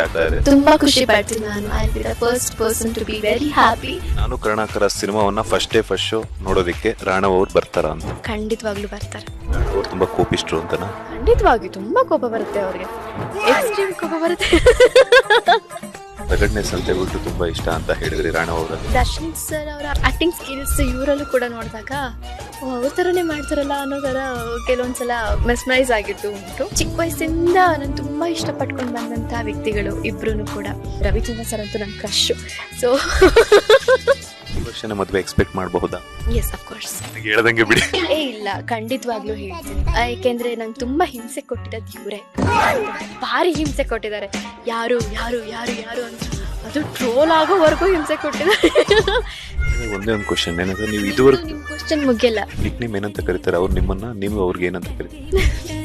ಆಗ್ತಾ ಇದೆ. ತುಂಬಾ ಖುಷಿ ಪಡ್ತೀನಿ ನಾನು. I be the first person to be very happy. ನಾನು ಕರುಣಾಕರ ಸಿನಿಮಾವನ್ನ ಫಸ್ಟ್ ಶೋ ನೋಡೋದಕ್ಕೆ ರಾಣವ್ ಅವ್ರು ಬರ್ತಾರ ಅಂತ. ಖಂಡಿತವಾಗ್ಲೂ ಬರ್ತಾರೆ. ಅವ್ರು ತುಂಬಾ ಕೋಪಿಷ್ಟ್ರು ಅಂತನಾ? ಖಂಡಿತವಾಗಿ ತುಂಬಾ ಕೋಪ ಬರುತ್ತೆ ಅವ್ರಿಗೆ, ಎಕ್ಸ್ಟ್ರೀಮ್ ಕೋಪ ಬರುತ್ತೆ. ರಗಡ್ನೆಸ್ ಅಂತ ಹೇಳ್ಬಿಟ್ಟು ತುಂಬಾ ಇಷ್ಟ ಅಂತ ಹೇಳಿದ್ರಿ ರಾಣವ್ ಅವರ. ದರ್ಶನ್ ಸರ್ ಅವರ ಆಕ್ಟಿಂಗ್ ಸ್ಕಿಲ್ಸ್ ಇವರಲ್ಲೂ ಕೂಡ ನೋಡಿದಾಗ ಅವ್ರ ಥರನೇ ಮಾಡ್ತಾರಲ್ಲ ಅನ್ನೋ ಥರ ಕೆಲವೊಂದ್ಸಲ ಮೆಸ್ಮರೈಸ್ ಆಗಿದ್ದು ಉಂಟು. ಚಿಕ್ಕ ವಯಸ್ಸಿಂದ ನಾನು ತುಂಬಾ ಇಷ್ಟಪಟ್ಕೊಂಡು ಬಂದಂತಹ ವ್ಯಕ್ತಿಗಳು ಇಬ್ರು ಕೂಡ. ರವಿಚಂದ್ರನ್ ಸರ್ ಅಂತೂ ನನ್ನ ಕ್ರಶ್. ಸೊ ಈ ವರ್ಷನೇ ಮದುವೆ ಎಕ್ಸ್ಪೆಕ್ಟ್ ಮಾಡಬಹುದಾ? Yes of course. ಹೇಳ್ದಂಗೆ ಬಿಡಿ. ಇಲ್ಲ, ಖಂಡಿತವಾಗ್ಲೂ ಹೇಳ್ತೀನಿ. ಯಾಕೆಂದ್ರೆ ನಂಗೆ ತುಂಬಾ ಹಿಂಸೆ ಕೊಟ್ಟಿದ್ದು ಇವರೇ. ಭಾರಿ ಹಿಂಸೆ ಕೊಟ್ಟಿದ್ದಾರೆ. ಯಾರು ಯಾರು ಯಾರು ಯಾರು ಅಂತ ಅದು ಟ್ರೋಲ್ ಆಗೋವರೆಗೂ ಹಿಂಸೆ ಕೊಟ್ಟಿದ್ದಾರೆ. ಒಂದೇ ಒಂದು ಕ್ವಶನ್ ಏನಂದ್ರೆ, ನೀವು ಇದುವರೆಗೂ ನಿಮ್ ಕ್ವಶನ್ ಮುಗಿಯಲ್ಲ. ನಿಕ್ ನೇಮ್ ಏನಂತ ಕರೀತಾರೆ ಅವ್ರು ನಿಮ್ಮನ್ನ, ನೀವು ಅವ್ರಿಗೆ ಏನಂತ ಕರೀತೀರಿ?